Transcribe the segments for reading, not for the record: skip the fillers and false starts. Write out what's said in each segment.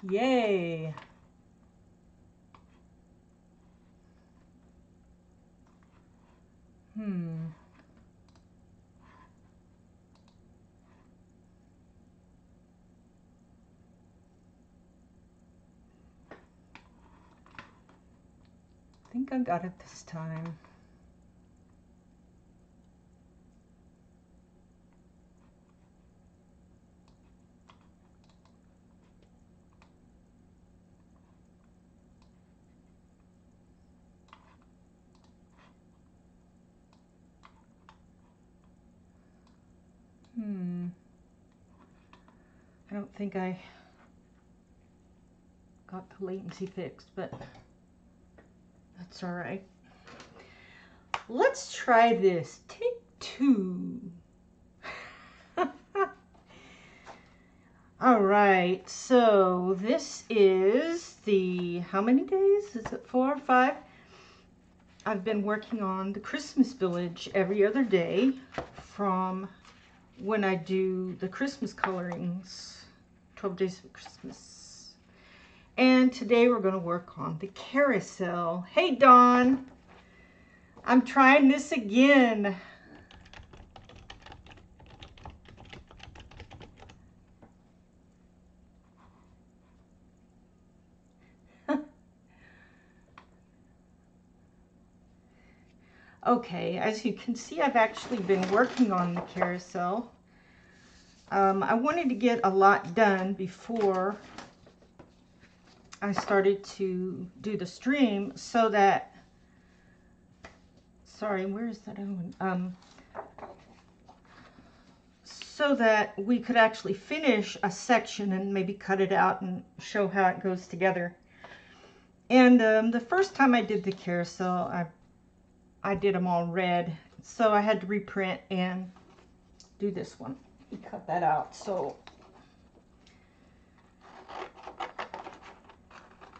Yay! Hmm. I think I got it this time. Hmm. I don't think I got the latency fixed, but that's all right. Let's try this. Take two. All right, so this is the, how many days? Is it 4 or 5? I've been working on the Christmas Village every other day from when I do the Christmas colorings, 12 Days of Christmas. And today we're going to work on the Carousel. Hey, Dawn. I'm trying this again. Okay, as you can see, I've actually been working on the Carousel. I wanted to get a lot done before I started to do the stream so that, sorry, where is that other one? So that we could actually finish a section and maybe cut it out and show how it goes together. And the first time I did the Carousel, I did them all red, so I had to reprint and do this one. We cut that out, so.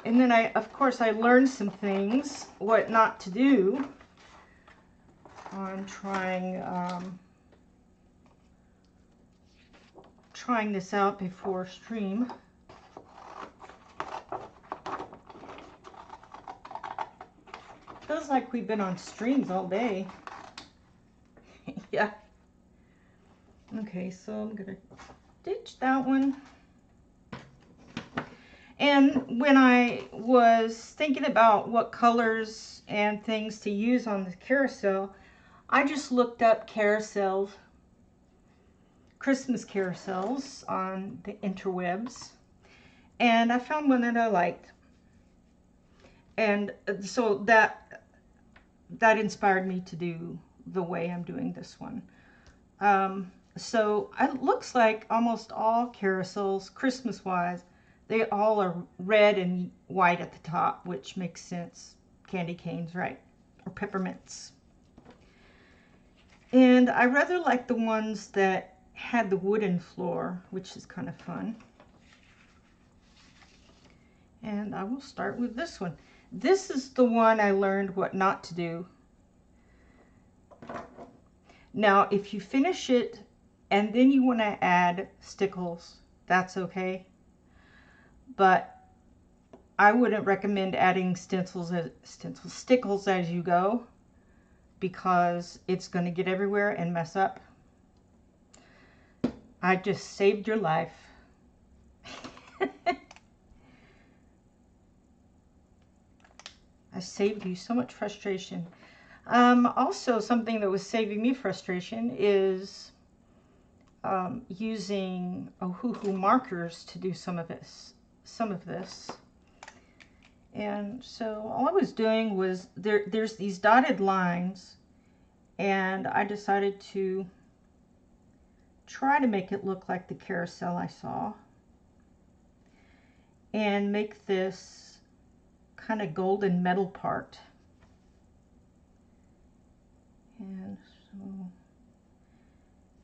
And then of course, I learned some things, what not to do on trying this out before stream. Feels like we've been on streams all day. Yeah. Okay, so I'm gonna ditch that one. And when I was thinking about what colors and things to use on the Carousel, I just looked up carousels, Christmas carousels on the interwebs, and I found one that I liked. And so that inspired me to do the way I'm doing this one. So it looks like almost all carousels, Christmas-wise, they all are red and white at the top, which makes sense. Candy canes, right? Or peppermints. And I rather like the ones that had the wooden floor, which is kind of fun. And I will start with this one. This is the one I learned what not to do. Now, if you finish it and then you want to add stickles, that's okay. But I wouldn't recommend adding stickles as you go, because it's going to get everywhere and mess up. I just saved your life. I saved you so much frustration. Also, something that was saving me frustration is using Ohuhu markers to do some of this. And so all I was doing was, there's these dotted lines, and I decided to try to make it look like the carousel I saw, and make this kind of golden metal part. And so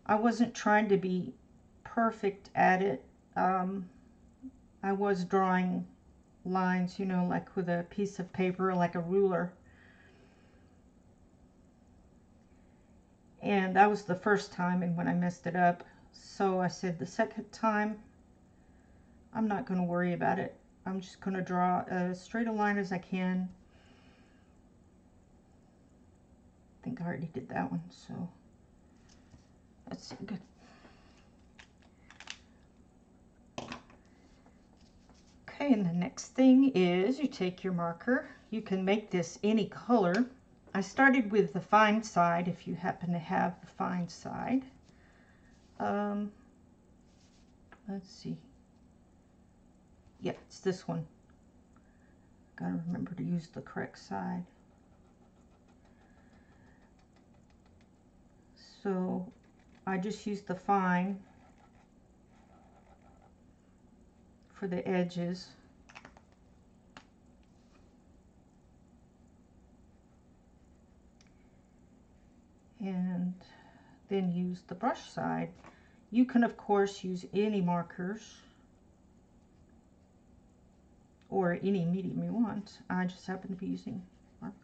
I wasn't trying to be perfect at it. I was drawing lines, you know, like with a piece of paper, like a ruler. And that was the first time, and when I messed it up. So I said the second time I'm not going to worry about it. I'm just going to draw as straight a line as I can. I think I already did that one, so that's good. Okay, and the next thing is you take your marker. You can make this any color. I started with the fine side if you happen to have the fine side. Let's see. Yeah, it's this one. Gotta remember to use the correct side. So I just used the fine for the edges. And then use the brush side. You can of course use any markers or any medium you want. I just happen to be using markers.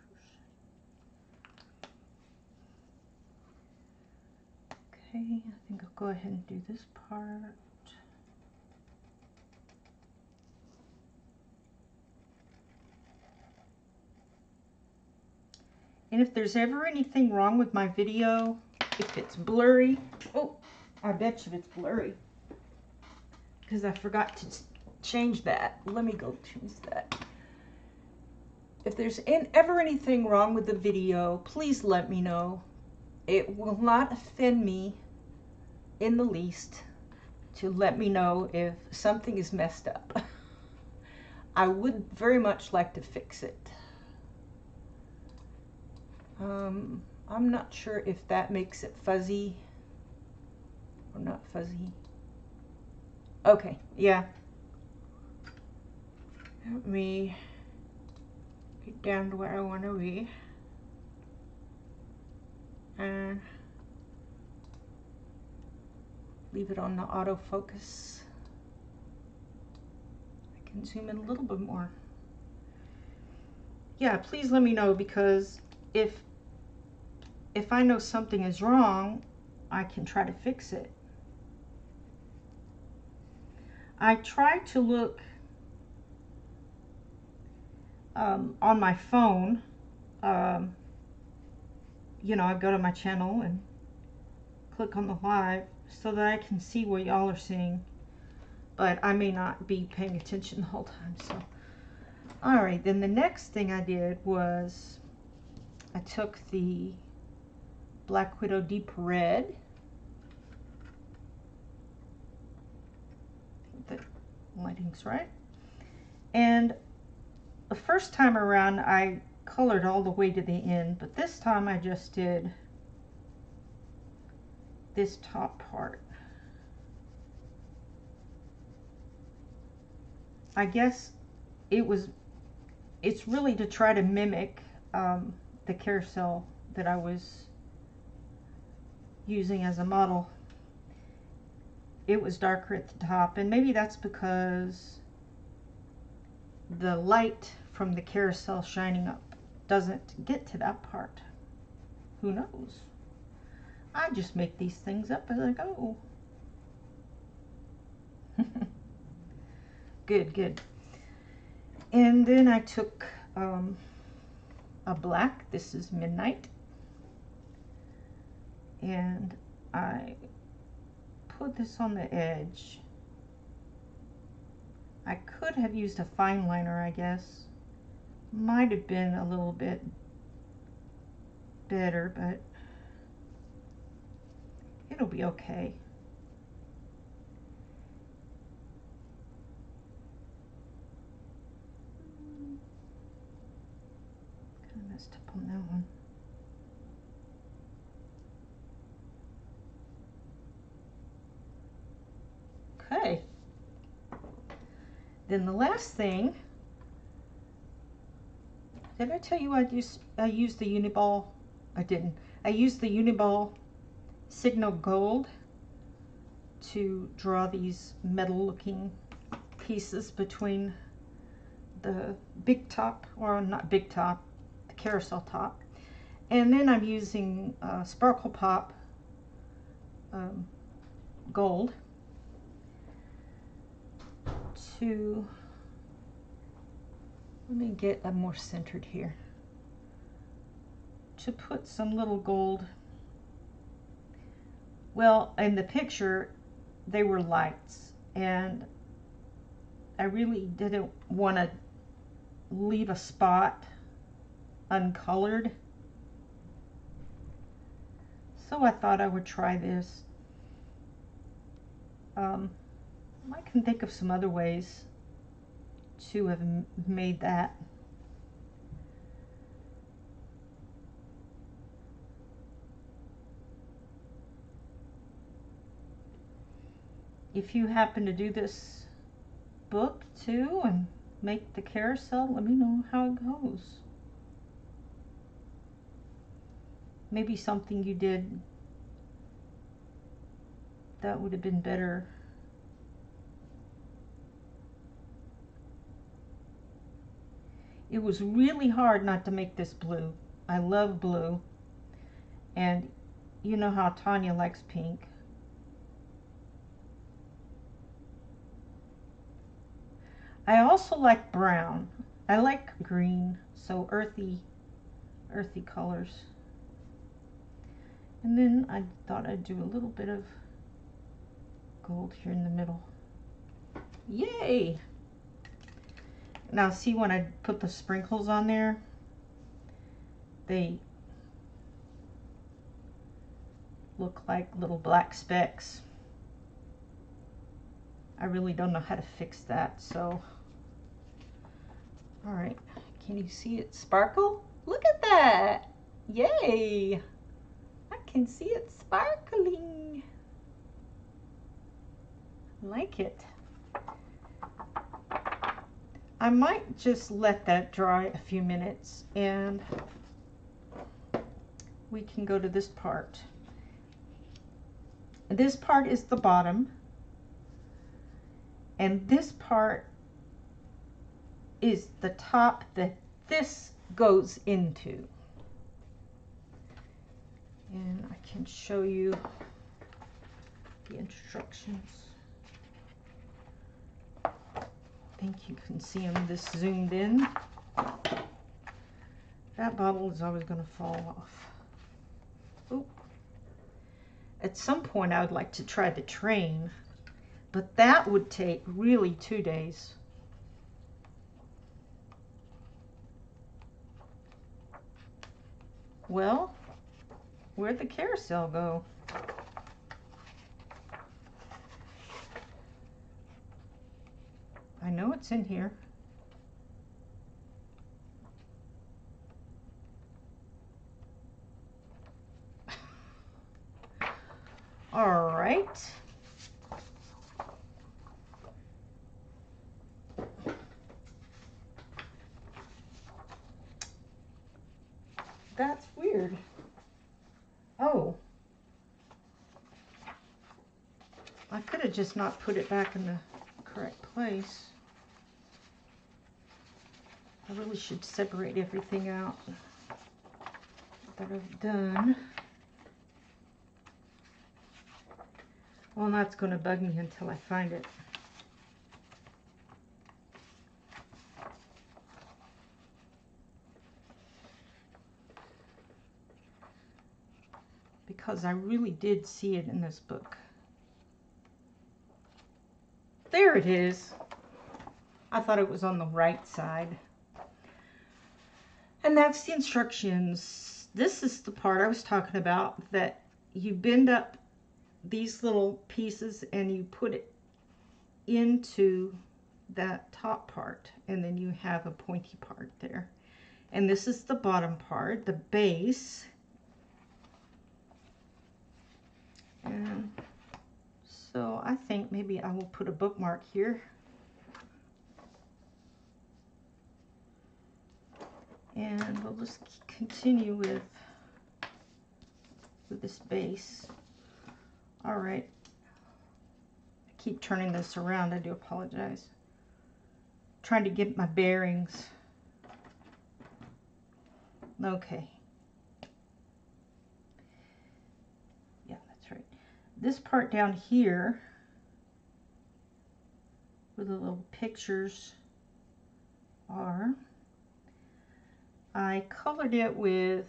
Okay, I think I'll go ahead and do this part. And if there's ever anything wrong with my video, if it's blurry, oh, I bet you it's blurry, because I forgot to change that. Let me go change that. If there's ever anything wrong with the video, please let me know. It will not offend me in the least to let me know if something is messed up. I would very much like to fix it. I'm not sure if that makes it fuzzy or not fuzzy. Okay, yeah. Let me get down to where I want to be. And leave it on the autofocus. I can zoom in a little bit more. Yeah, please let me know, because if I know something is wrong, I can try to fix it. I try to look on my phone. You know, I go to my channel and click on the live so that I can see what y'all are seeing, but I may not be paying attention the whole time. So all right, then the next thing I did was I took the Black Widow Deep Red. I think the lighting's right. And the first time around I colored all the way to the end, but this time I just did this top part. I guess it's really to try to mimic the Carousel that I was using as a model. It was darker at the top, and maybe that's because the light from the Carousel shining up doesn't get to that part. Who knows? I just make these things up as I go. Good, good. And then I took a black, this is Midnight, and I put this on the edge. I could have used a fine liner, I guess. Might have been a little bit better, but it'll be okay. Kind of messed up on that one. Okay. Then the last thing, did I tell you I used the Uniball? I didn't. I used the Uniball Signal Gold to draw these metal looking pieces between the big top, or not big top, the Carousel top. And then I'm using Sparkle Pop Gold to, let me get a more centered here, to put some little gold. Well, in the picture, they were lights, and I really didn't want to leave a spot uncolored. So I thought I would try this. I can think of some other ways to have made that. If you happen to do this book too and make the carousel, let me know how it goes. Maybe something you did that would have been better. It was really hard not to make this blue. I love blue, and you know how Tanya likes pink. I also like brown. I like green, so earthy colors. And then I thought I'd do a little bit of gold here in the middle. Yay! Now see, when I put the sprinkles on there, they look like little black specks. I really don't know how to fix that, so. All right, can you see it sparkle? Look at that! Yay! I can see it sparkling. I like it. I might just let that dry a few minutes and we can go to this part. This part is the bottom, and this part is the top that this goes into. And I can show you the instructions. I think you can see them this zoomed in. That bottle is always going to fall off. Oop. At some point I would like to try the train, but that would take really 2 days. Well, where'd the carousel go? I know it's in here. All right. That's weird. Oh. I could have just not put it back in the correct place. I really should separate everything out that I've done. Well, that's going to bug me until I find it. Because I really did see it in this book. There it is. I thought it was on the right side. And that's the instructions. This is the part I was talking about, that you bend up these little pieces and you put it into that top part, and then you have a pointy part there. And this is the bottom part, the base. And so I think maybe I will put a bookmark here. And we'll just continue with this base. All right. I keep turning this around. I do apologize. Trying to get my bearings. Okay. This part down here, where the little pictures are. I colored it with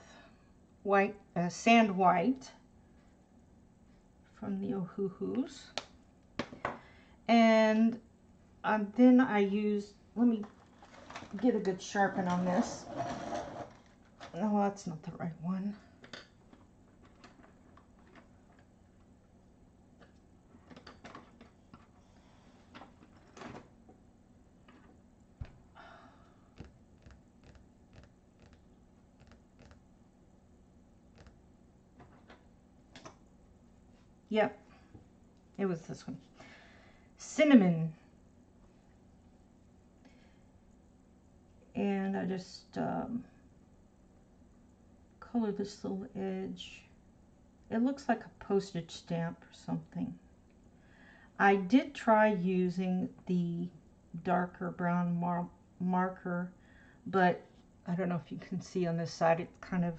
white, sand white from the Ohuhus. And then I used, let me get a good sharpen on this. No, that's not the right one. Yep, it was this one. Cinnamon. And I just colored this little edge. It looks like a postage stamp or something. I did try using the darker brown marker, but I don't know if you can see on this side, it kind of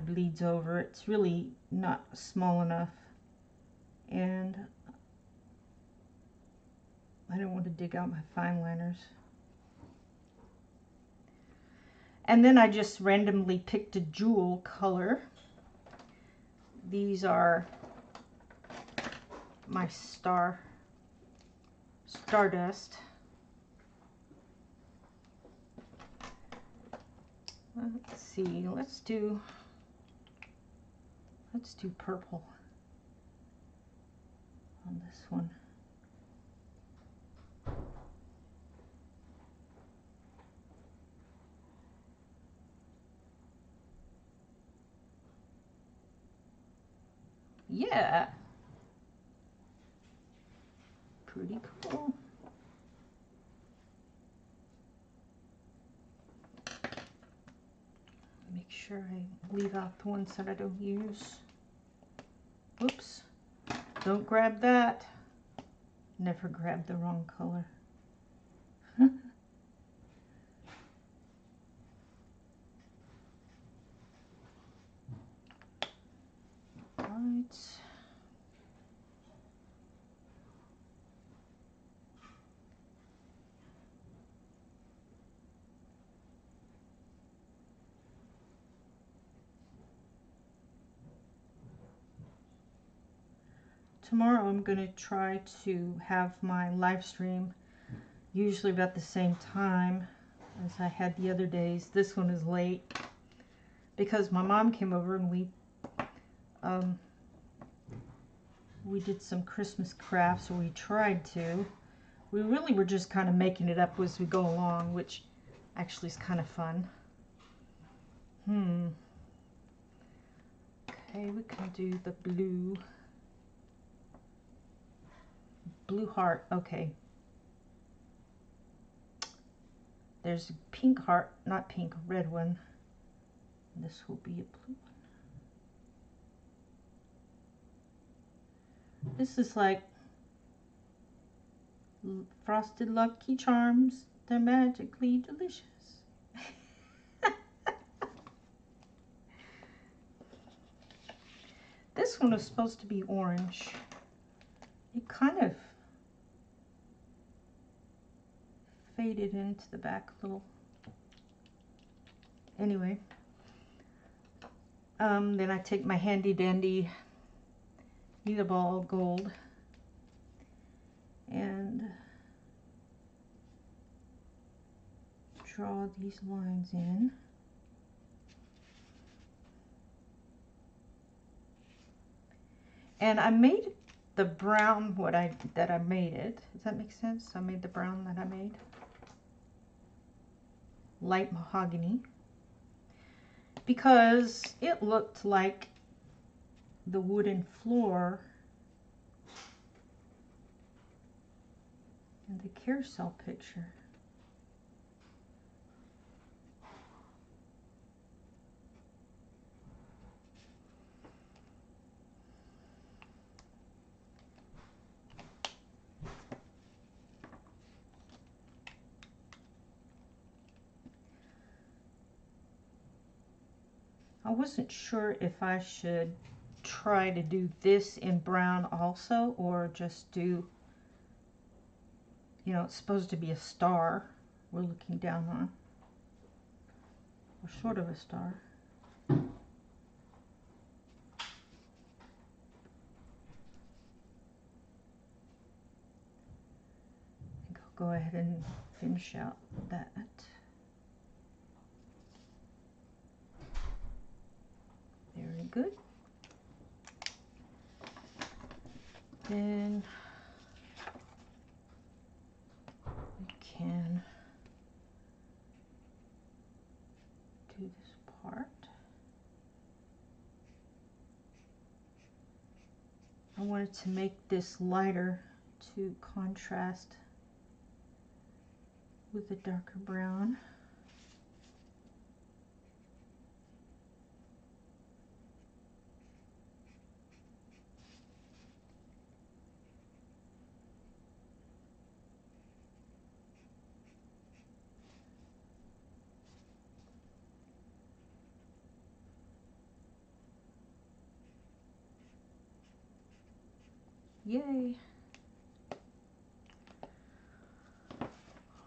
bleeds over. It's really not small enough, and I don't want to dig out my fine liners. And then I just randomly picked a jewel color. These are my Stardust. Let's see, let's do purple on this one. Yeah, pretty cool. Make sure I leave out the ones that I don't use. Oops, don't grab that. Never grab the wrong color. Right. Tomorrow I'm going to try to have my live stream usually about the same time as I had the other days. This one is late because my mom came over and we did some Christmas crafts, or we tried to. We really were just kind of making it up as we go along, which actually is kind of fun. Okay, we can do the blue heart. Okay. There's a pink heart, not pink, a red one. This will be a blue one. This is like Frosted Lucky Charms. They're magically delicious. This one was supposed to be orange. It kind of faded into the back a little. Anyway, then I take my handy dandy Uniball gold and draw these lines in. And I made the brown that I made it. Does that make sense? I made the brown that I made. Light mahogany. Because it looked like the wooden floor in the carousel picture. I wasn't sure if I should try to do this in brown also, or just do You know, it's supposed to be a star we're looking down on, or sort of a star. I think I'll go ahead and finish out that. Very good. Then we can do this part. I wanted to make this lighter to contrast with the darker brown. Yay!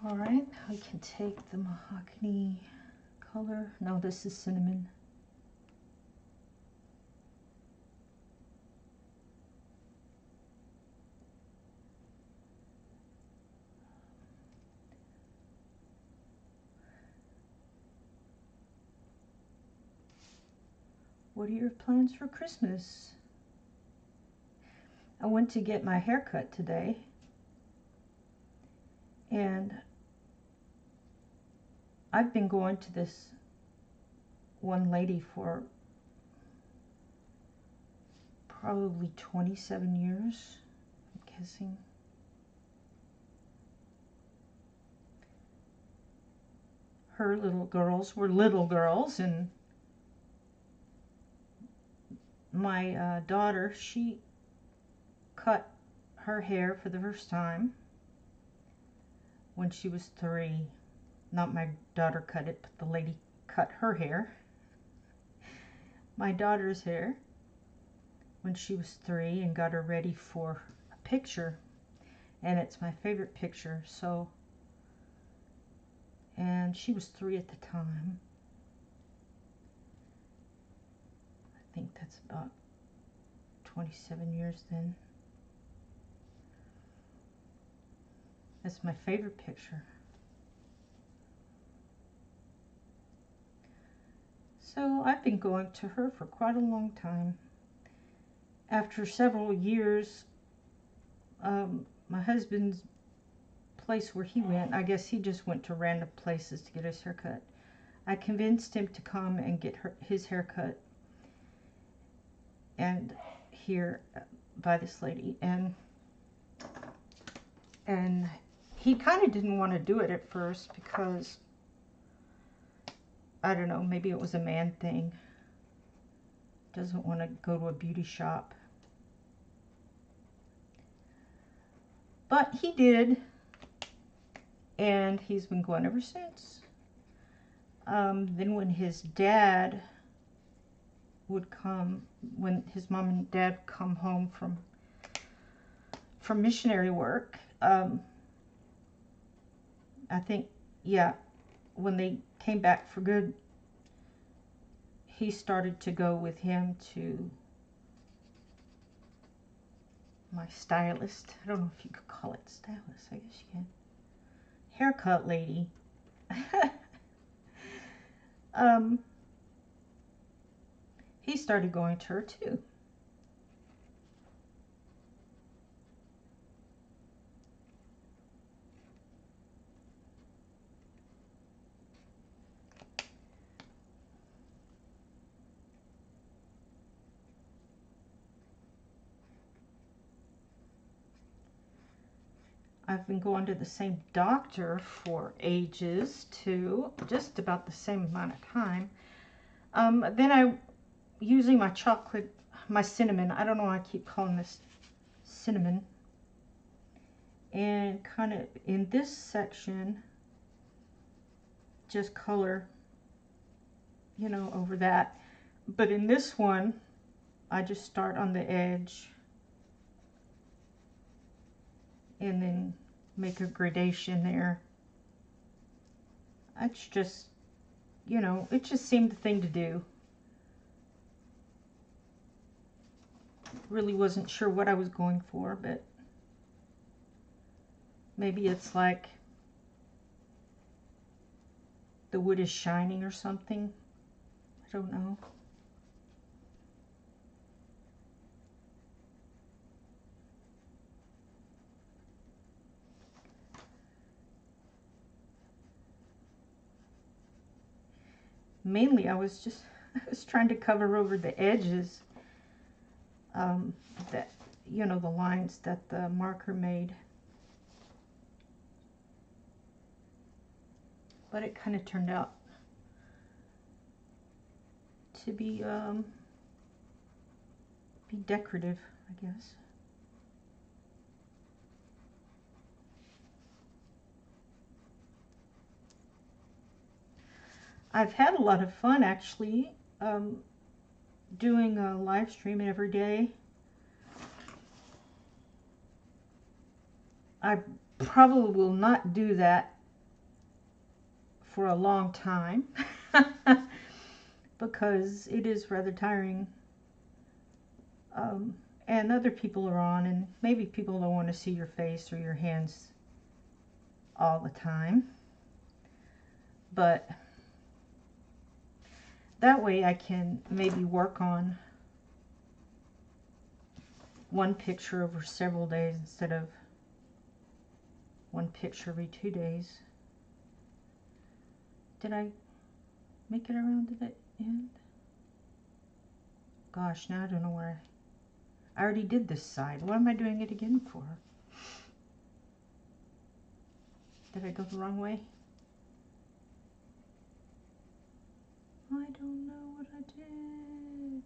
All right, I can take the mahogany color. No, this is cinnamon. What are your plans for Christmas? I went to get my hair cut today, and I've been going to this one lady for probably 27 years, I'm guessing. Her little girls were little girls, and my daughter, she cut her hair for the first time when she was 3. Not my daughter cut it, but the lady cut her hair. My daughter's hair when she was 3, and got her ready for a picture. And it's my favorite picture, so. And she was 3 at the time. I think that's about 27 years then. That's my favorite picture. So I've been going to her for quite a long time. After several years, my husband's place where he went, I guess he just went to random places to get his hair cut. I convinced him to come and get his hair cut, and here by this lady, and he kind of didn't want to do it at first because, I don't know, maybe it was a man thing. Doesn't want to go to a beauty shop. But he did, and he's been going ever since. Then when his dad would come, when his mom and dad come home from missionary work, I think, yeah, when they came back for good, he started to go with him to my stylist. I don't know if you could call it stylist. I guess you can. Haircut lady. He started going to her too. I've been going to the same doctor for ages too, just about the same amount of time. Then I, using my chocolate, my cinnamon, I don't know why I keep calling this cinnamon, and kind of in this section, just color, you know, over that. But in this one, I just start on the edge and then make a gradation there. That's just, you know, it just seemed the thing to do. Really wasn't sure what I was going for, but maybe it's like the wood is shining or something. I don't know. Mainly I was trying to cover over the edges, that, you know, the lines that the marker made. But it kind of turned out to be decorative, I guess. I've had a lot of fun actually, doing a live stream every day. I probably will not do that for a long time because it is rather tiring. And other people are on, and maybe people don't want to see your face or your hands all the time. But that way I can maybe work on one picture over several days instead of one picture every 2 days. Did I make it around to the end? Gosh, now I don't know where I already did this side. What am I doing it again for? Did I go the wrong way? I don't know what I did.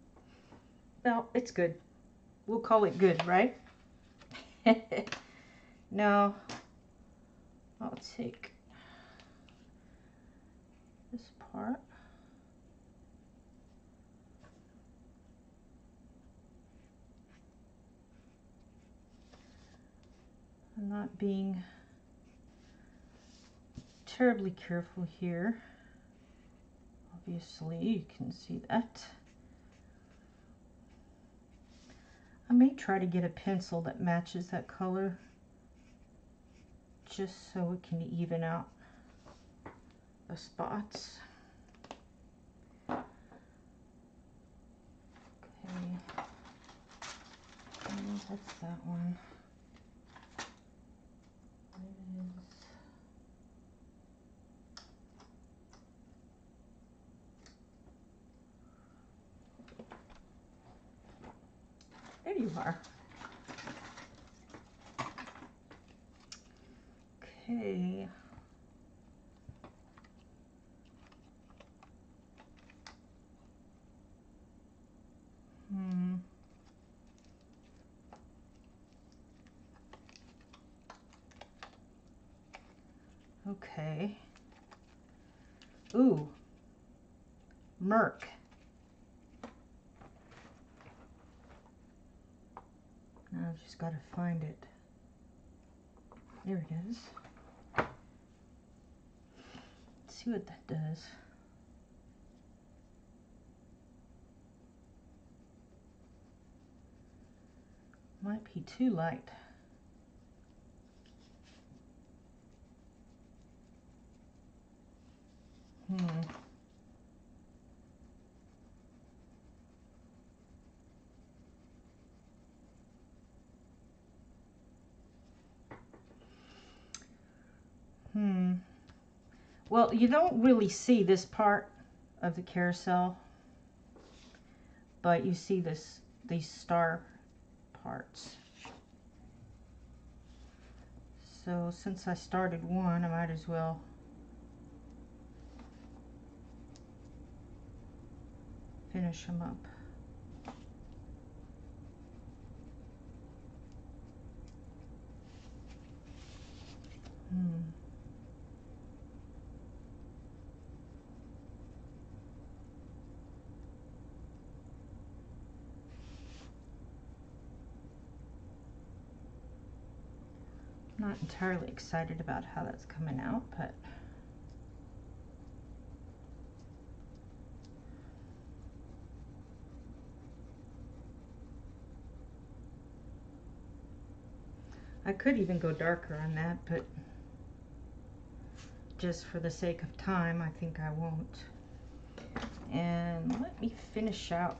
Well, it's good. We'll call it good, right? Now, I'll take this part. I'm not being terribly careful here. Obviously, you can see that. I may try to get a pencil that matches that color, just so it can even out the spots. Okay. And that's that one. There you are. Okay. Okay. Ooh. Merc. Now I've just got to find it. There it is. Let's see what that does. Might be too light. Well, you don't really see this part of the carousel, but you see these star parts. So since I started one, I might as well finish them up. Not entirely excited about how that's coming out, but I could even go darker on that, but just for the sake of time, I think I won't. And let me finish out.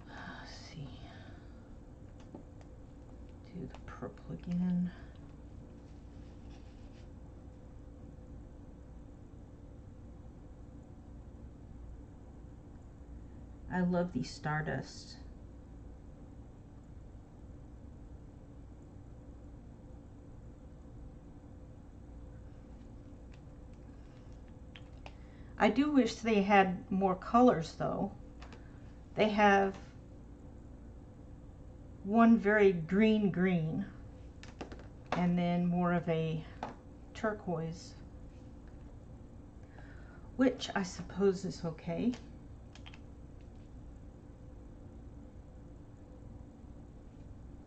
Let's see. Do the purple again. I love these Stardust. I do wish they had more colors though. They have one very green and then more of a turquoise, which I suppose is okay.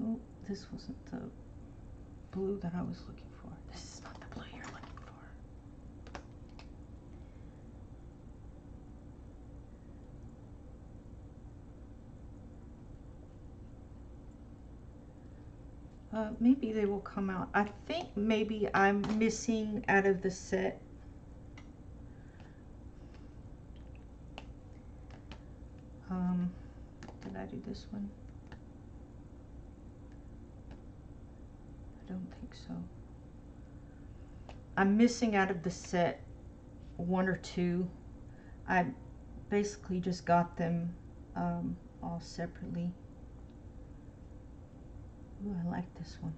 Oh, this wasn't the blue that I was looking for. This is not the blue you're looking for. Maybe they will come out. I think maybe I'm missing out of the set. Did I do this one? I don't think so. I'm missing out of the set one or two. I basically just got them all separately. Ooh, I like this one.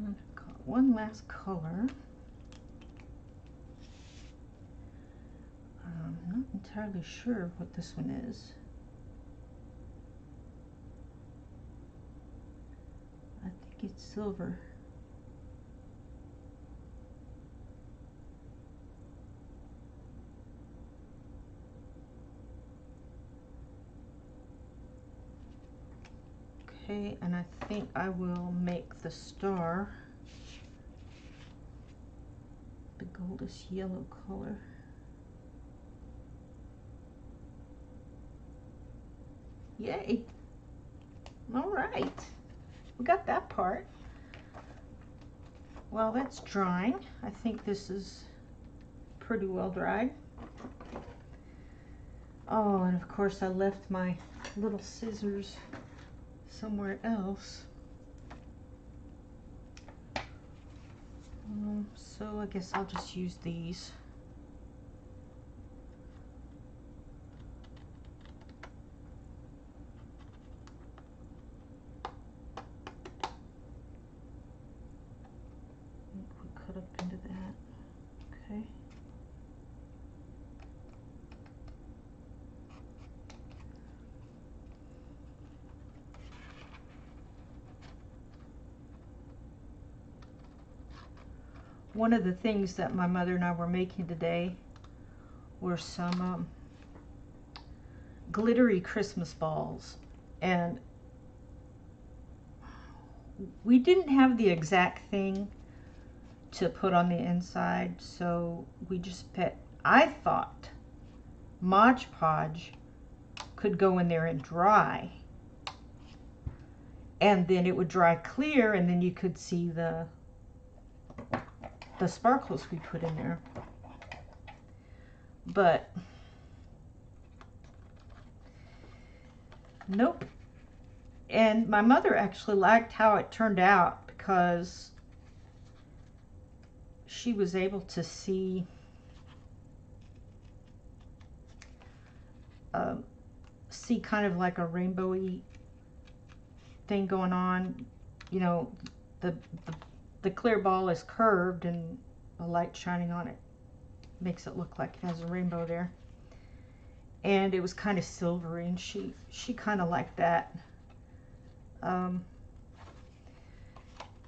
I've got one last color. I'm not entirely sure what this one is. I think it's silver. Okay, and I think I will make the star the goldish yellow color. Yay! All right, we got that part. While that's drying, I think this is pretty well dried. Oh, and of course I left my little scissors somewhere else. So I guess I'll just use these. I think we cut up into that. Okay. One of the things that my mother and I were making today were some glittery Christmas balls, and we didn't have the exact thing to put on the inside, so we just put, I thought Mod Podge could go in there and dry, and then it would dry clear, and then you could see the sparkles we put in there. But nope. And my mother actually liked how it turned out because she was able to see kind of like a rainbowy thing going on. You know, the clear ball is curved and the light shining on it makes it look like it has a rainbow there. And it was kind of silvery, and she kind of liked that. And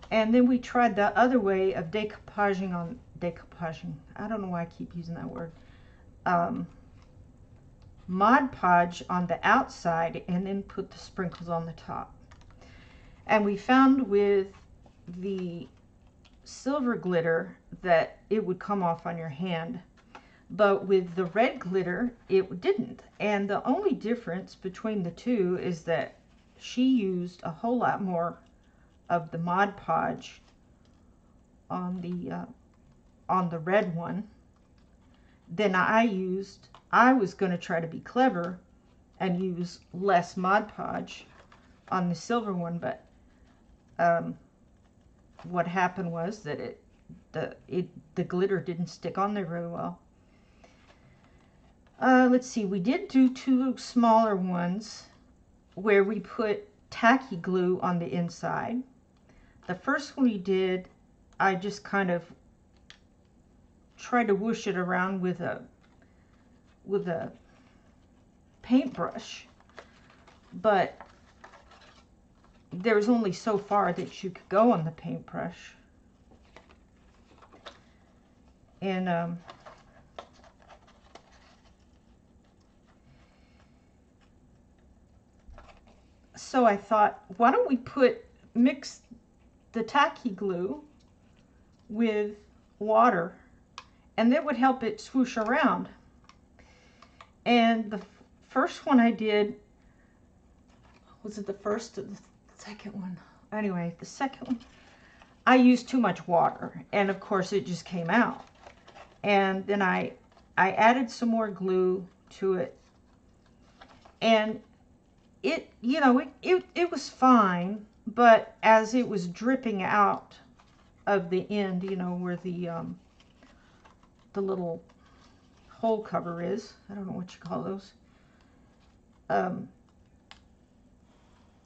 then we tried the other way of decoupaging on decoupaging. I don't know why I keep using that word. Mod Podge on the outside and then put the sprinkles on the top. And we found with the silver glitter that it would come off on your hand, but with the red glitter it didn't. And the only difference between the two is that she used a whole lot more of the Mod Podge on the red one than I used. I was going to try to be clever and use less Mod Podge on the silver one, but what happened was that the glitter didn't stick on there very well. Let's see, we did do 2 smaller ones where we put tacky glue on the inside. The first one we did, I just kind of tried to whoosh it around with a paintbrush, but there's only so far that you could go on the paintbrush. And so I thought, why don't we mix the tacky glue with water, and that would help it swoosh around. And the first one I did, was it the first or the second one? Anyway, the second one, I used too much water, and of course it just came out. And then I added some more glue to it, and it, you know, it was fine, but as it was dripping out of the end, you know, where the little hole cover is, I don't know what you call those,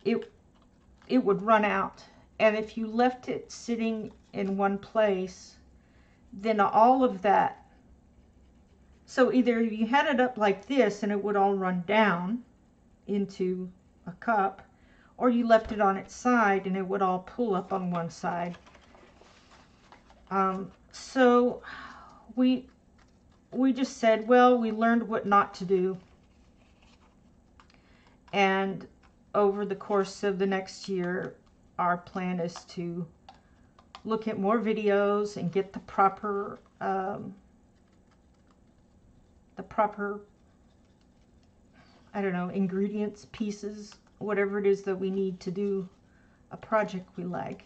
it would run out. And if you left it sitting in one place, then all of that, so either you had it up like this and it would all run down into a cup, or you left it on its side and it would all pull up on one side. So we just said, well, we learned what not to do, and over the course of the next year, our plan is to look at more videos and get the proper I don't know, ingredients, pieces, whatever it is that we need to do a project we like.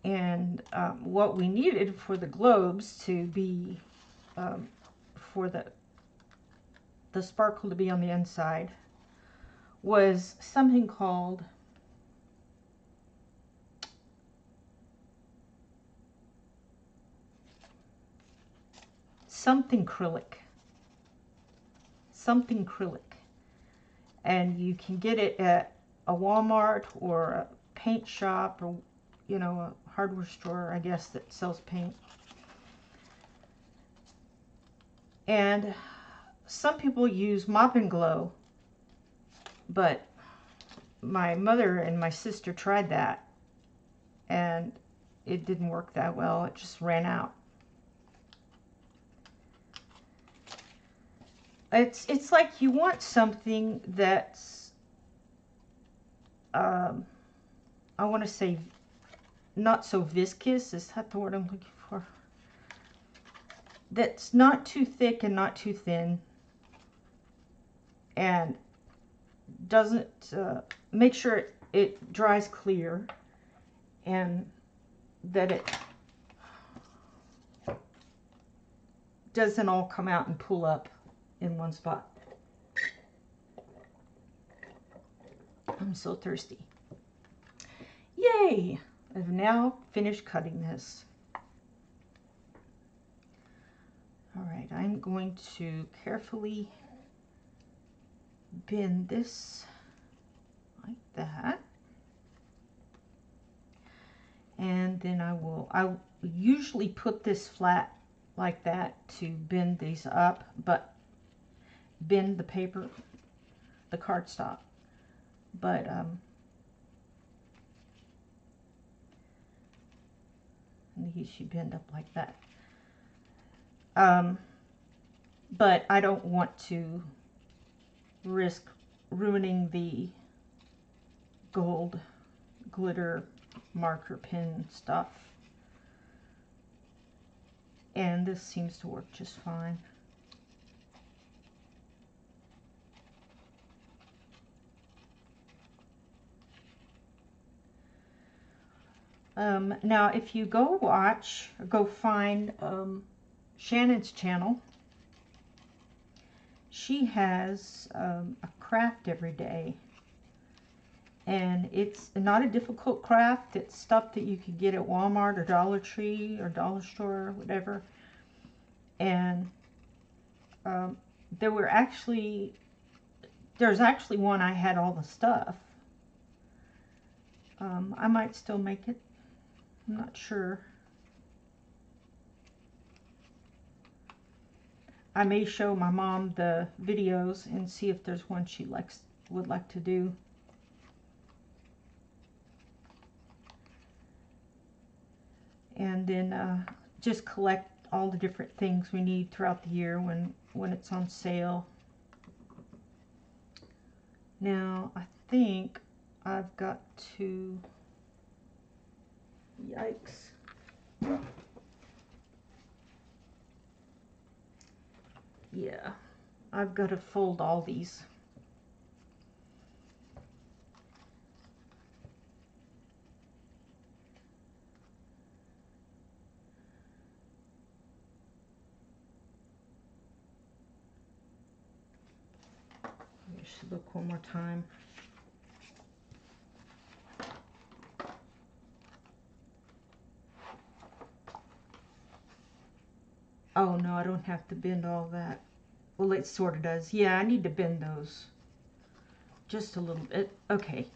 And what we needed for the globes to be, for the sparkle to be on the inside, was something called something acrylic. And you can get it at a Walmart or a paint shop, or, you know, a hardware store, I guess, that sells paint. And some people use Mop and Glow, but my mother and my sister tried that, and it didn't work that well. It just ran out. It's like you want something that's, I want to say, not so viscous. Is that the word I'm looking for? That's not too thick and not too thin, and doesn't make sure it dries clear, and that it doesn't all come out and pull up in one spot. I'm so thirsty. Yay! I've now finished cutting this. Alright, I'm going to carefully bend this like that. And then I usually put this flat like that to bend these up, but bend the paper, the cardstock. But these should bend up like that. But I don't want to risk ruining the gold glitter marker pen stuff. And this seems to work just fine. Now, if you go watch, or go find Shannon's channel, she has a craft every day. And it's not a difficult craft. It's stuff that you could get at Walmart or Dollar Tree or Dollar Store or whatever. And there's actually one I had all the stuff. I might still make it. I'm not sure. I may show my mom the videos and see if there's one she would like to do. And then just collect all the different things we need throughout the year when it's on sale. Now, I think I've got to... Yikes. Yeah, I've got to fold all these. Just look one more time. Oh no, I don't have to bend all that. Well, it sort of does. Yeah, I need to bend those just a little bit. Okay.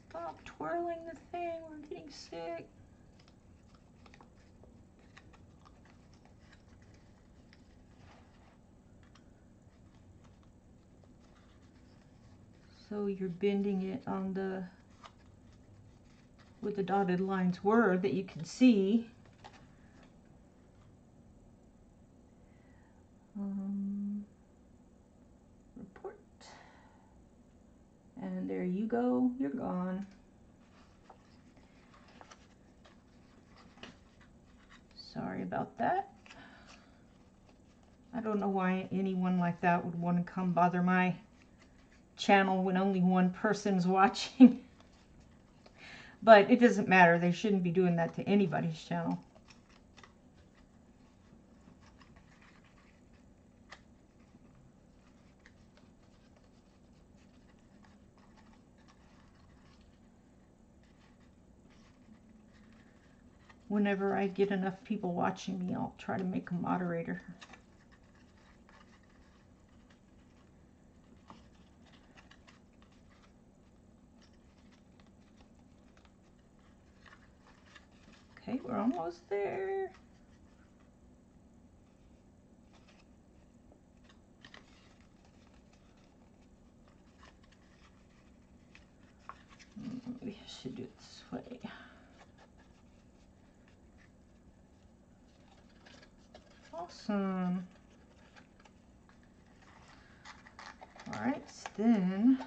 Stop twirling the thing. We're getting sick. So you're bending it on the, where the dotted lines were that you can see. Report. And there you go. You're gone. Sorry about that. I don't know why anyone like that would want to come bother my channel when only one person's watching. But it doesn't matter. They shouldn't be doing that to anybody's channel. Whenever I get enough people watching me, I'll try to make a moderator. Okay, we're almost there. We should do it this way. Awesome. All right, then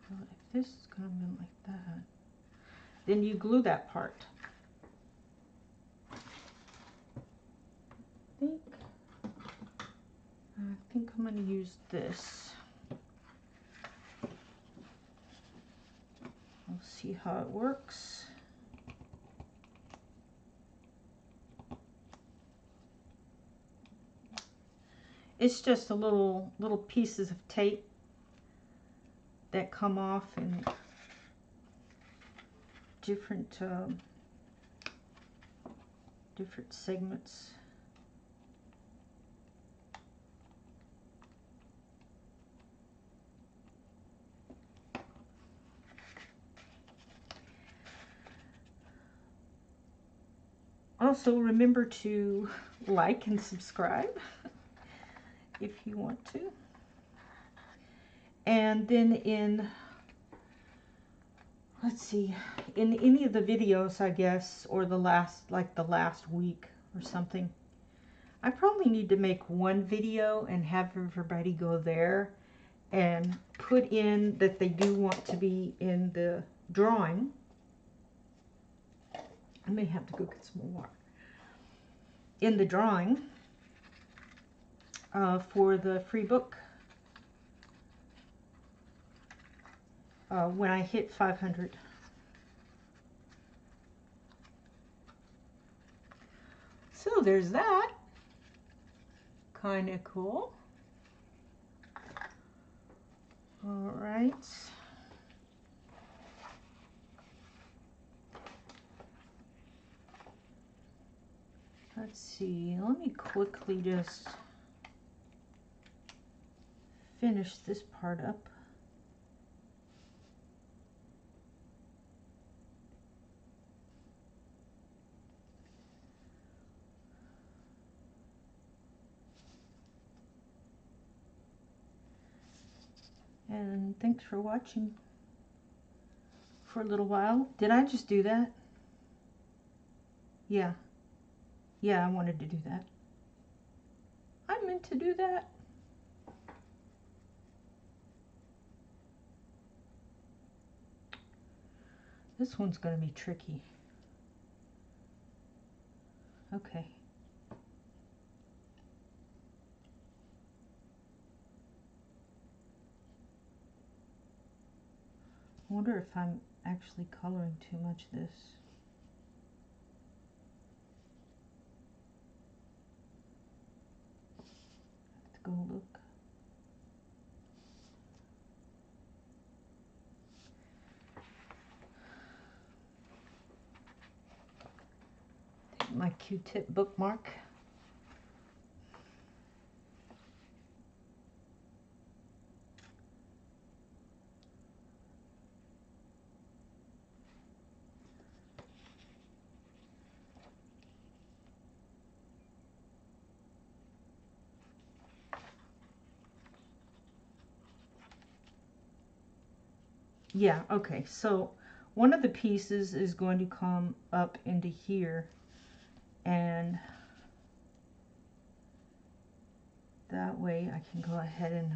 if this is going to be like that, then you glue that part. I think I'm going to use this. We'll see how it works. It's just a little pieces of tape that come off in different segments. also remember to like and subscribe if you want to. And then in, let's see, in any of the videos, I guess, or the last week or something, I probably need to make one video and have everybody go there and put in that they do want to be in the drawing. I may have to go get some more water. In the drawing for the free book when I hit 500. So there's that. Kind of cool. All right. Let's see. Let me quickly just finish this part up. And thanks for watching for a little while. Did I just do that? Yeah. Yeah, I wanted to do that. I meant to do that. This one's going to be tricky. Okay. I wonder if I'm actually coloring too much this. Have to go look. Take my Q-tip bookmark. Yeah, okay, so one of the pieces is going to come up into here, and that way I can go ahead and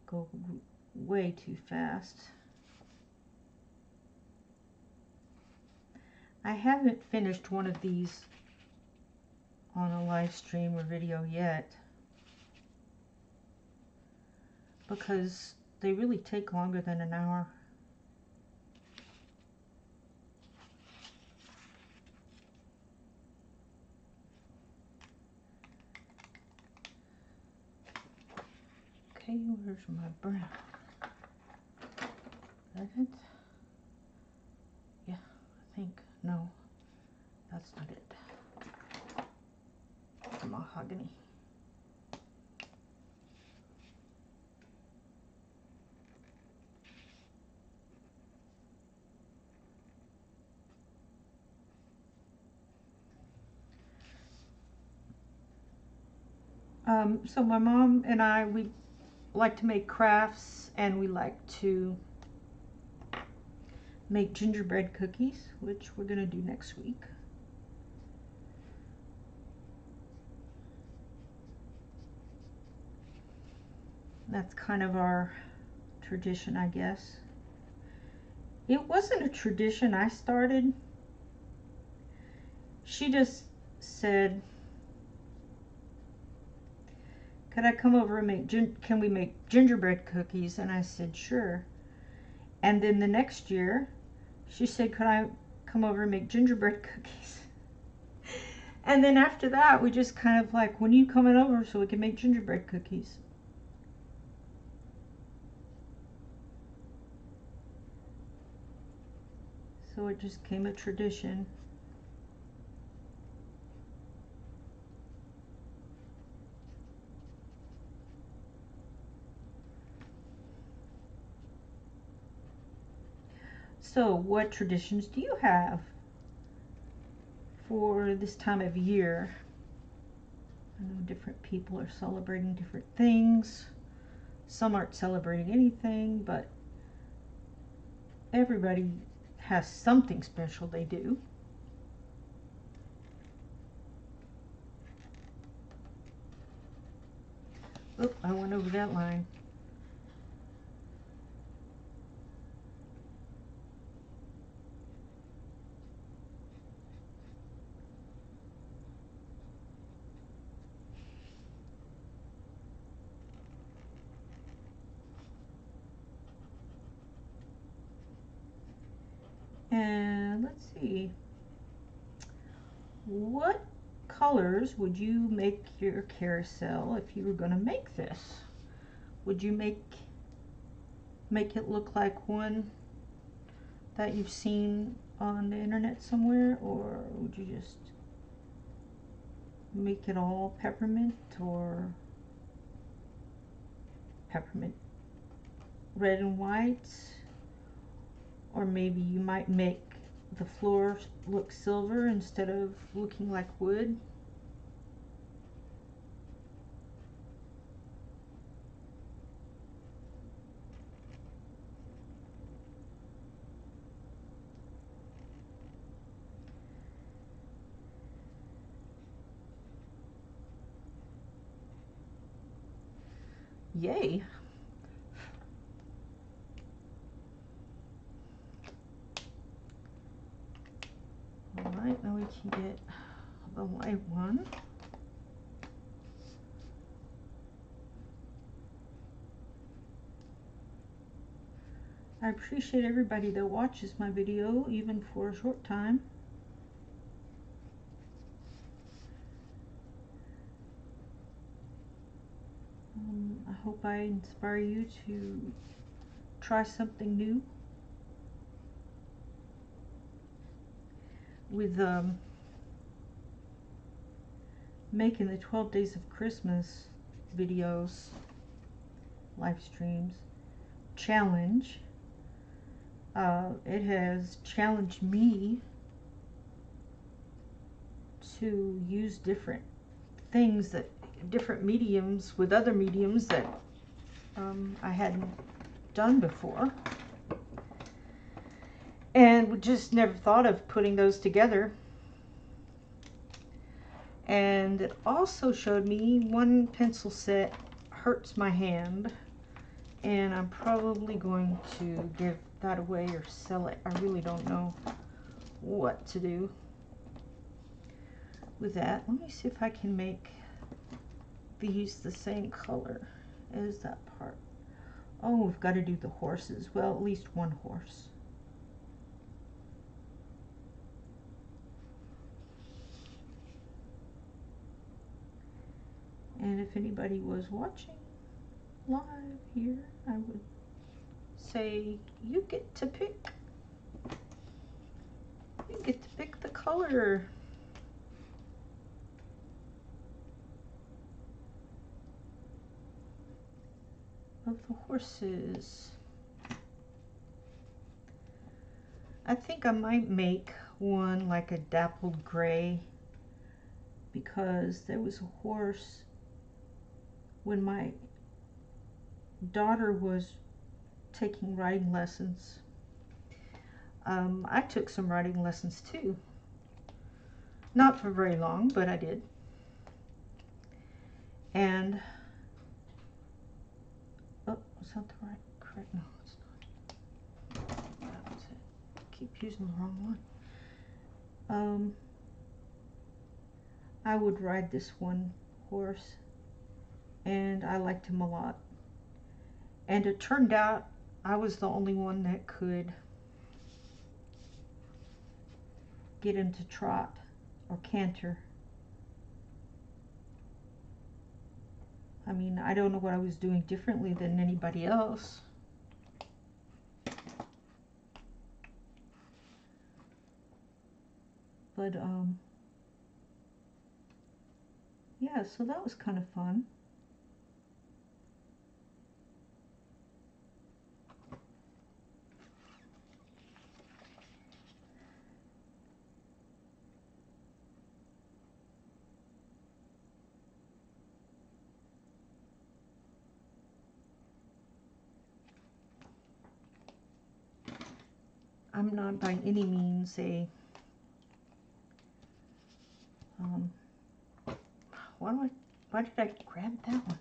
go way too fast. I haven't finished one of these on a live stream or video yet, because they really take longer than an hour. Okay, where's my brown? Is that it? Yeah, I think. No, that's not it. The mahogany. So my mom and I, we like to make crafts, and we like to make gingerbread cookies, which we're going to do next week. That's kind of our tradition, I guess. It wasn't a tradition I started. She just said, could I come over and can we make gingerbread cookies? And I said, sure. And then the next year, she said, could I come over and make gingerbread cookies? And then after that, we just kind of like, when are you coming over so we can make gingerbread cookies? So it just became a tradition. So, what traditions do you have for this time of year? I know different people are celebrating different things. Some aren't celebrating anything, but everybody has something special they do. Oop, I went over that line. And let's see, what colors would you make your carousel if you were going to make this? Would you make it look like one that you've seen on the internet somewhere, or would you just make it all peppermint, or peppermint red and white? Or maybe you might make the floor look silver instead of looking like wood. Yay! Alright, now we can get the light one. I appreciate everybody that watches my video, even for a short time. I hope I inspire you to try something new with making the 12 Days of Christmas videos, live streams, challenge. It has challenged me to use different things, that different mediums with other mediums that I hadn't done before, and just never thought of putting those together. And it also showed me one pencil set hurts my hand, and I'm probably going to give that away or sell it. I really don't know what to do with that. Let me see if I can make these the same color as that part. Oh, we've got to do the horses. Well, at least one horse. And if anybody was watching live here, I would say you get to pick the color. Of the horses. I think I might make one like a dappled gray, because there was a horse when my daughter was taking riding lessons. I took some riding lessons too. Not for very long, but I did. And oh, is that the right correct? No, it's not. That was it. I keep using the wrong one. I would ride this one horse, and I liked him a lot. And it turned out I was the only one that could get him to trot or canter. I mean, I don't know what I was doing differently than anybody else. But yeah, so that was kind of fun. I'm not by any means a why did I grab that one?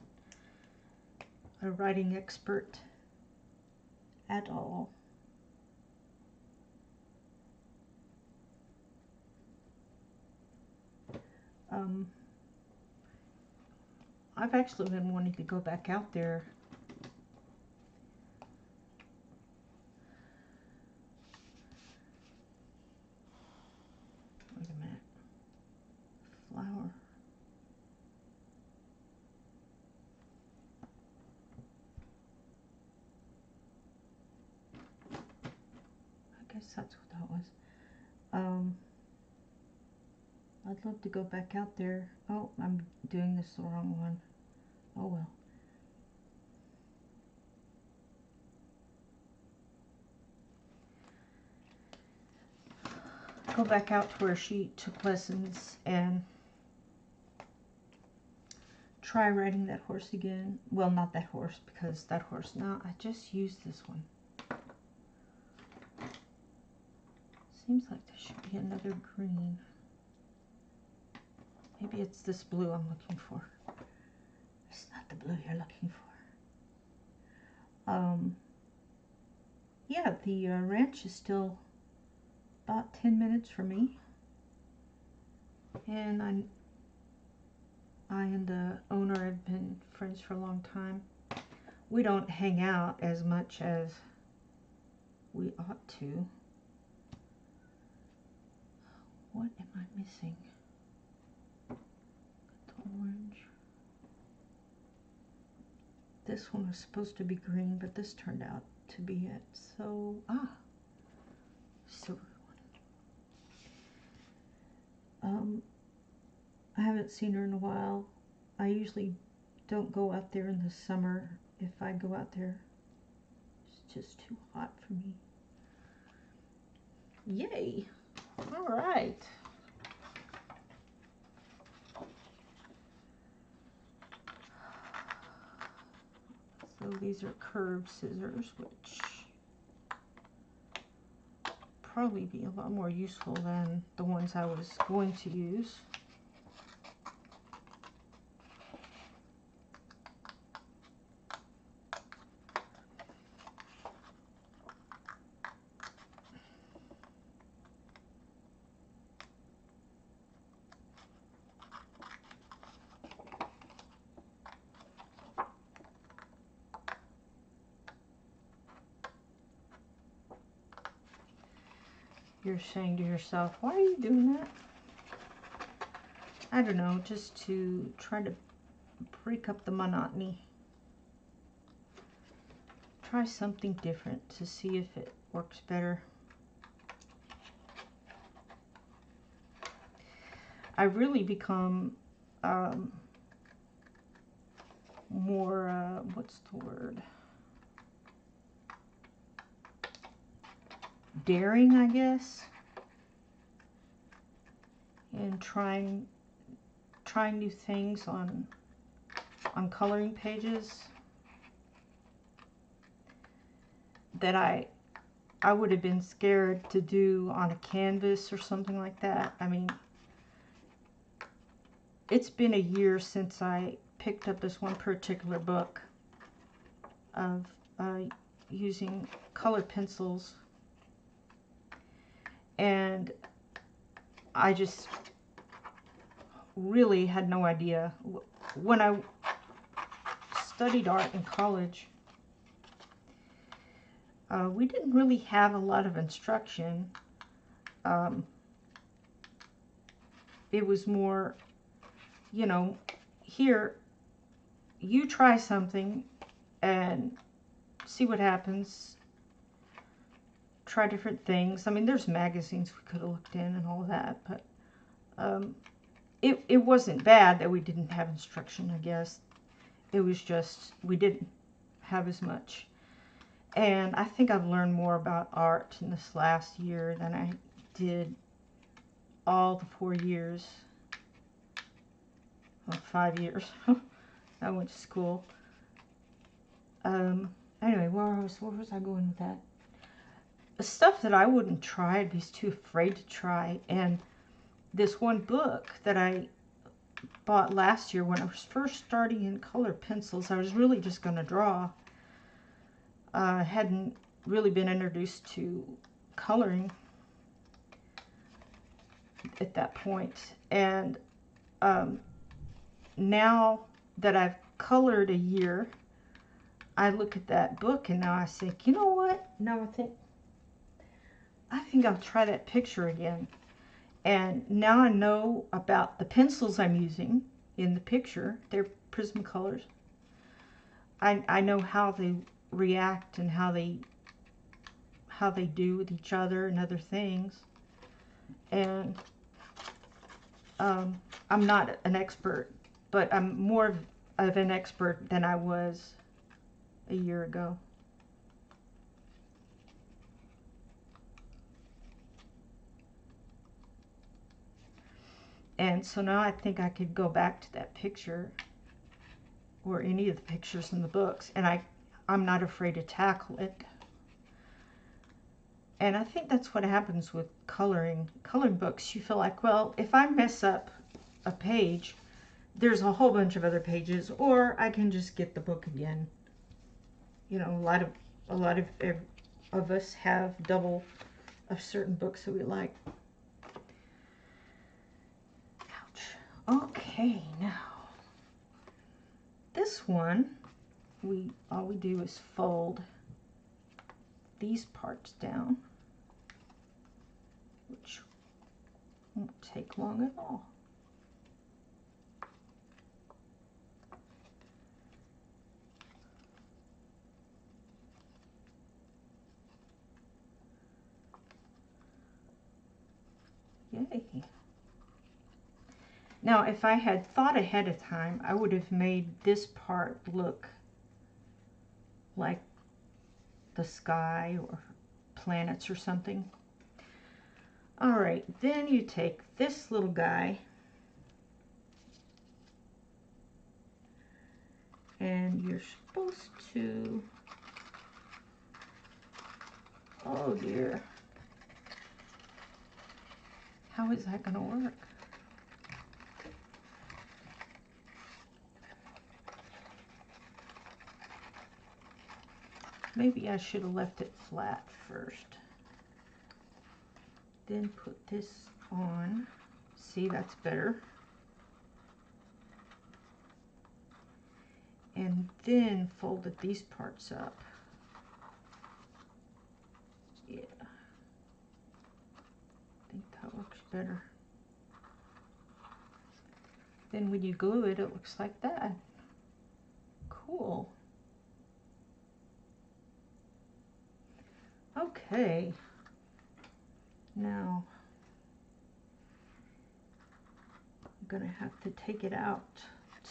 A writing expert at all. I've actually been wanting to go back out there. Wait a minute. Flower. I guess that's what that was. I'd love to go back out there. Oh, I'm doing this the wrong one. Oh well. Go back out to where she took lessons and try riding that horse again. Well, not that horse, because that horse, no, I just used this one. Seems like there should be another green. Maybe it's this blue I'm looking for. It's not the blue you're looking for. Yeah, the ranch is still about 10 minutes from me. And I and the owner have been friends for a long time. We don't hang out as much as we ought to. What am I missing? The orange. This one was supposed to be green, but this turned out to be it. So, silver one. I haven't seen her in a while. I usually don't go out there in the summer. If I go out there, it's just too hot for me. Yay! All right. So these are curved scissors, which probably be a lot more useful than the ones I was going to use. You're saying to yourself, why are you doing that? I don't know, just to try to break up the monotony. Try something different to see if it works better. I've really become more, what's the word? Daring, I guess, and trying new things on coloring pages that I would have been scared to do on a canvas or something like that. I mean, it's been a year since I picked up this one particular book of using colored pencils, and I just really had no idea. When I studied art in college, we didn't really have a lot of instruction. It was more, you know, here, you try something and see what happens. Try different things. I mean, there's magazines we could have looked in and all that, but it wasn't bad that we didn't have instruction, I guess. It was just, we didn't have as much. And I think I've learned more about art in this last year than I did all the 4 years, well, 5 years I went to school. Anyway, where was I going with that? stuff that I wouldn't try. I'd be too afraid to try. And this one book that I bought last year when I was first starting in color pencils, I was really just going to draw. Hadn't really been introduced to coloring at that point. And now that I've colored a year, I look at that book and now I think, you know what? Now I think I'll try that picture again. And now I know about the pencils I'm using in the picture. They're Prismacolors. I know how they react and how they do with each other and other things. And I'm not an expert, but I'm more of an expert than I was a year ago. And so now I think I could go back to that picture or any of the pictures in the books, and I'm not afraid to tackle it. And I think that's what happens with coloring books. You feel like, well, if I mess up a page, there's a whole bunch of other pages, or I can just get the book again. You know, a lot of us have double of certain books that we like. Ouch. Okay, now this one, all we do is fold these parts down, which won't take long at all. Yay. Now, if I had thought ahead of time, I would have made this part look like the sky or planets or something. All right, then you take this little guy and you're supposed to, oh dear, how is that going to work? Maybe I should have left it flat first. Then put this on. See, that's better. And then folded these parts up. Yeah. I think that looks better. Then when you glue it, it looks like that. Cool. Okay. Now, I'm going to have to take it out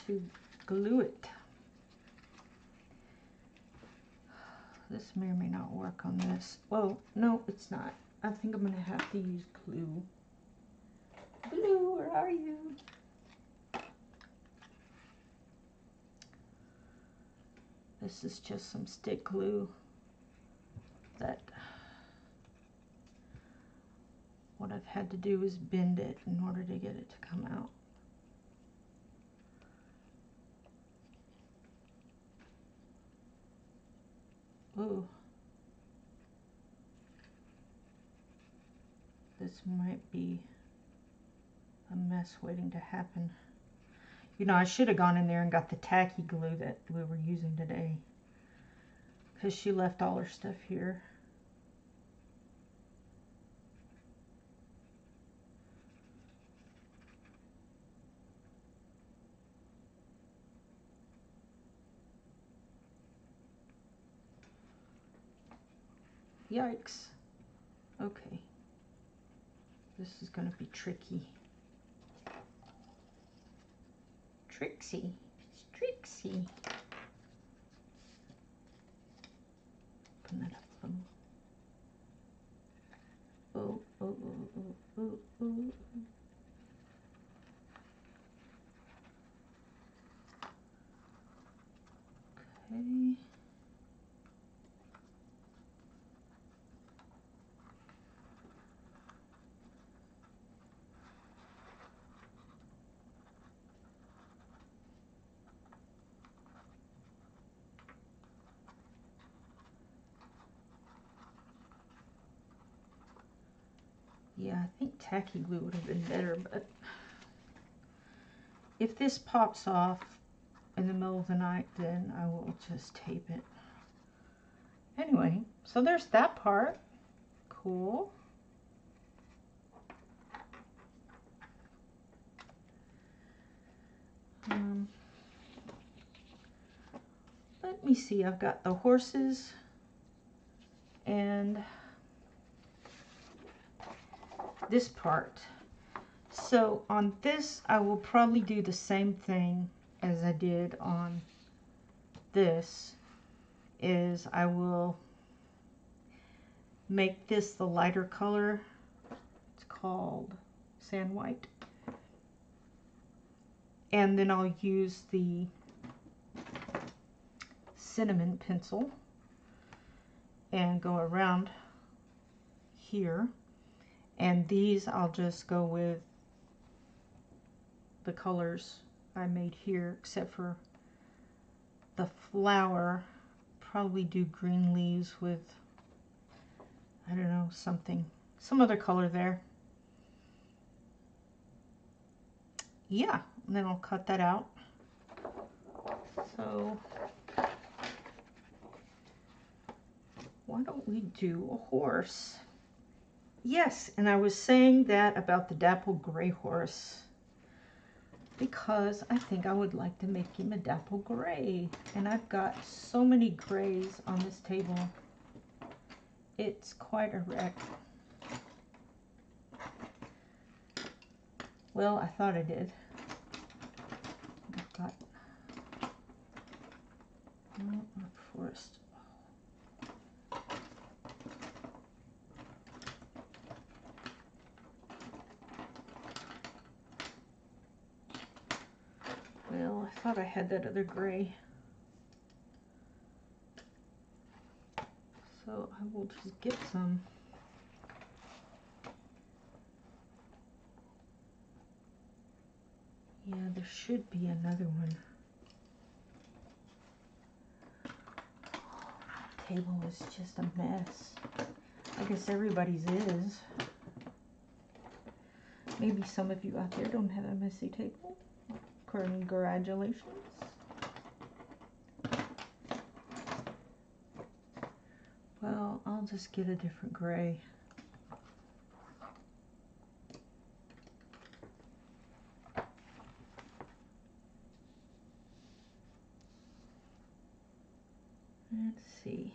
to glue it. This may or may not work on this. Well, no, it's not. I think I'm going to have to use glue. Glue, where are you? This is just some stick glue that what I've had to do is bend it in order to get it to come out. Ooh. This might be a mess waiting to happen. You know, I should have gone in there and got the tacky glue that we were using today, because she left all her stuff here. Yikes. Okay. This is going to be tricky. Trixie. It's Trixie. Open that up a little. Oh, oh, oh, oh, oh, oh. Okay. Yeah, I think tacky glue would have been better, but if this pops off in the middle of the night, then I will just tape it. Anyway, so there's that part. Cool. Let me see, I've got the horses and this part. So on this, I will probably do the same thing as I did on this, is I will make this the lighter color. It's called sand white. And then I'll use the cinnamon pencil and go around here. And these I'll just go with the colors I made here, except for the flower. Probably do green leaves with, I don't know, some other color there. Yeah, and then I'll cut that out. So why don't we do a horse? Yes, and I was saying that about the dappled gray horse because I think I would like to make him a dappled gray. And I've got so many grays on this table. It's quite a wreck. Well, I thought I did. I've got forest. Well, I thought I had that other gray. So I will just get some. Yeah, there should be another one. The table is just a mess. I guess everybody's is. Maybe some of you out there don't have a messy table. Congratulations. Well, I'll just get a different gray. Let's see.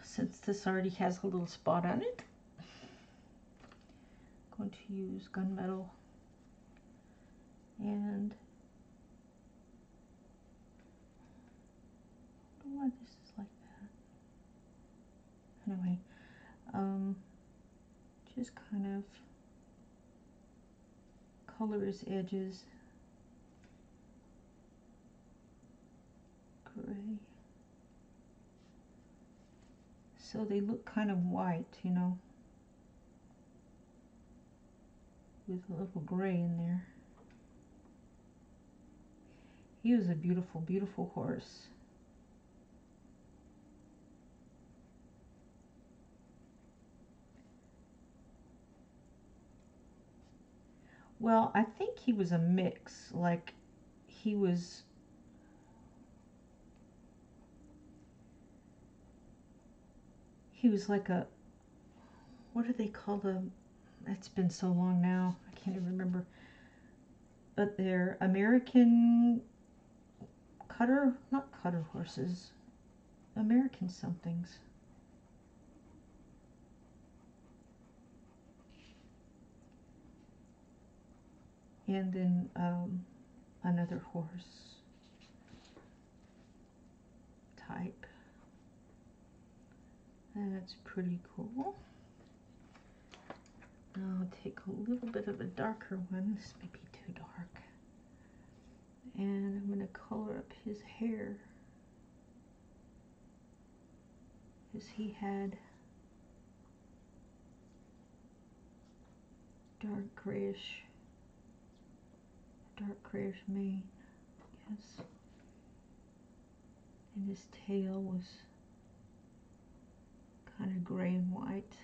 Since this already has a little spot on it, I'm going to use gunmetal and I don't know why this is like that. Anyway, just kind of color his edges gray. So they look kind of white, you know, with a little gray in there. He was a beautiful, beautiful horse. Well, I think he was a mix, like he was like a, what do they call them? It's been so long now, I can't even remember. But they're American cutter, not cutter horses, American somethings. And then another horse type. That's pretty cool. I'll take a little bit of a darker one. This may be too dark. And I'm going to color up his hair. Because he had dark grayish mane. Yes. And his tail was kind of gray and white.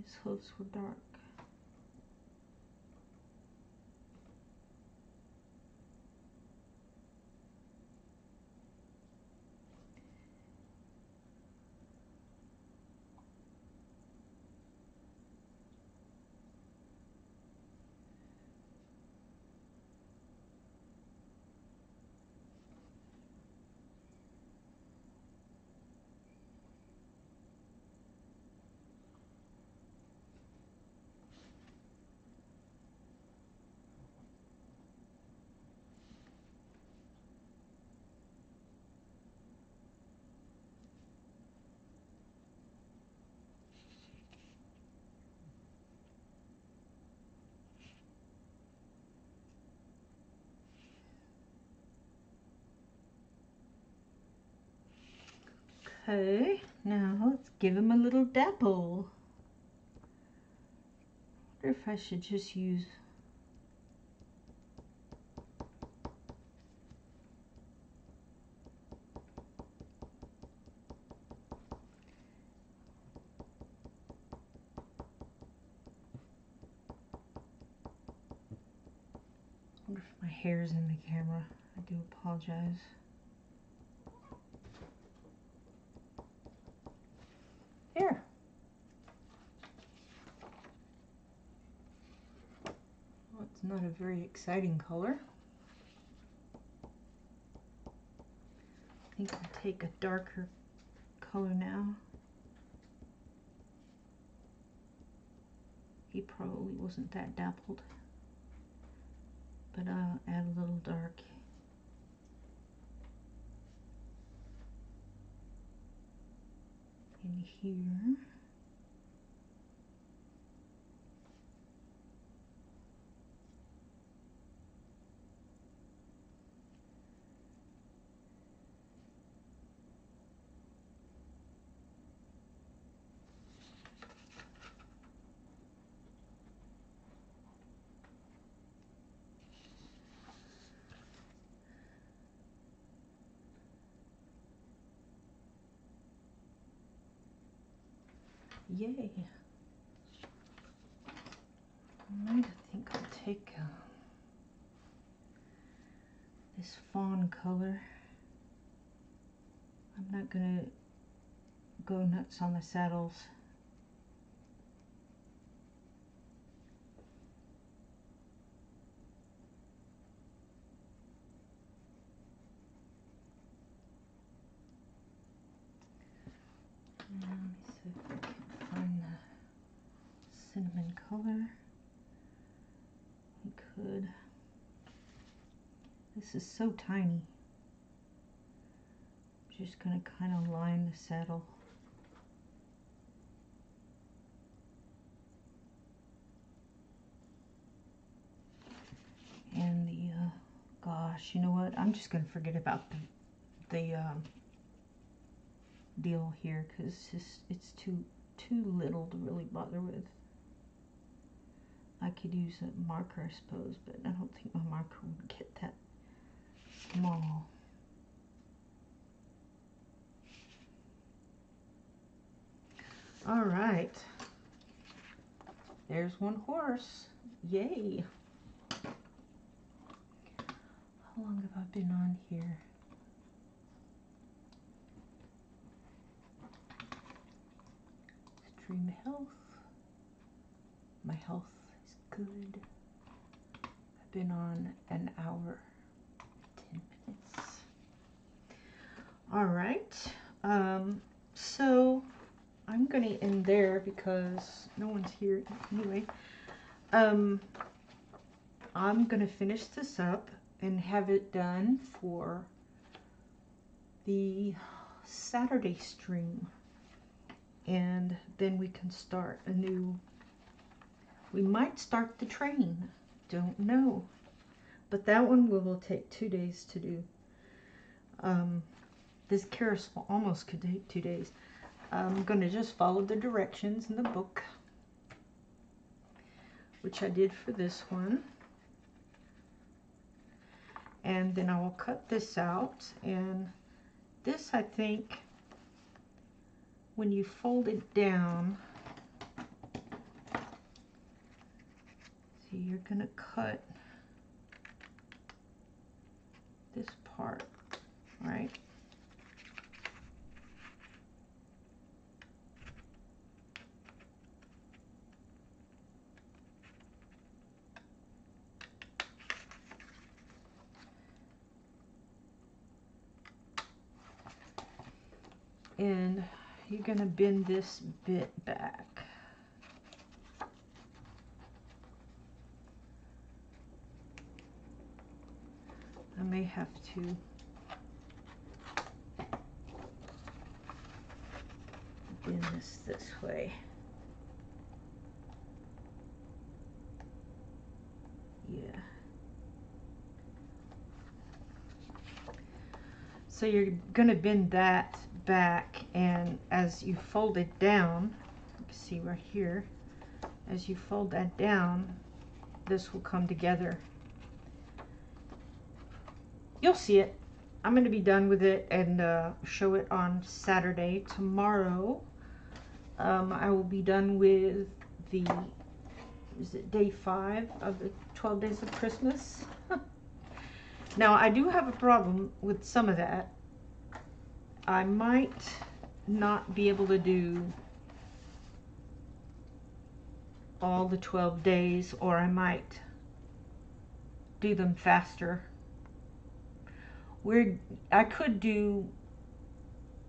His hooves were dark. Okay, now let's give him a little dapple. I wonder if I should just use I wonder if my hair's in the camera. I do apologize. Here. Well, it's not a very exciting color. I think I'll take a darker color now. He probably wasn't that dappled, but I'll add a little dark in here. Yay. Alright, I think I'll take this fawn color. I'm not gonna go nuts on the saddles. Let me see if I can find the cinnamon color. We could. This is so tiny. I'm just going to kind of line the saddle. And the, gosh, you know what? I'm just going to forget about the deal here because it's too little to really bother with. I could use a marker, I suppose, but I don't think my marker would get that small. All right, there's one horse. Yay. How long have I been on here? Extreme health. My health is good. I've been on an hour, 10 minutes. All right. So I'm going to end there because no one's here anyway. I'm going to finish this up and have it done for the Saturday stream. And then we can start a new, we might start the train, don't know. But that one will take 2 days to do. This carousel almost could take 2 days. I'm going to just follow the directions in the book, which I did for this one. And then I will cut this out. And this, I think, when you fold it down, see, you're gonna cut this part, right? And you're going to bend this bit back. I may have to bend this way. Yeah. So you're going to bend that back, and as you fold it down, you can see right here, as you fold that down, this will come together. You'll see it. I'm going to be done with it and show it on Saturday. Tomorrow, I will be done with the, is it day 5 of the 12 days of Christmas? Now, I do have a problem with some of that. I might not be able to do all the 12 days, or I might do them faster. I could do,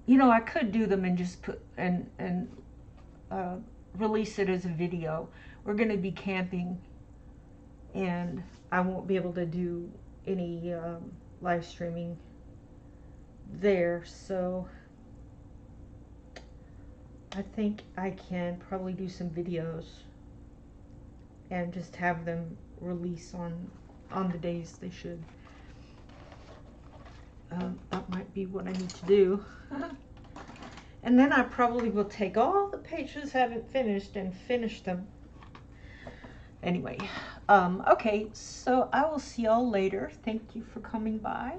you know, I could do them and just put and release it as a video. We're going to be camping, and I won't be able to do any live streaming there, so I think I can probably do some videos and just have them release on the days they should. That might be what I need to do. And then I probably will take all the pages I haven't finished and finish them. Anyway, okay, so I will see y'all later. Thank you for coming by.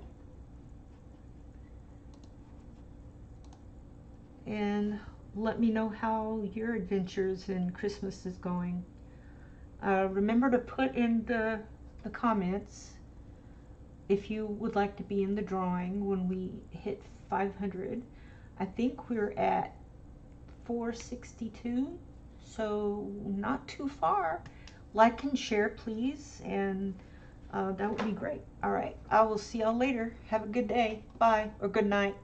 And let me know how your adventures in Christmas is going. Remember to put in the comments if you would like to be in the drawing when we hit 500. I think we're at 462, so not too far. Like and share, please, and that would be great. All right, I will see y'all later. Have a good day. Bye, or good night.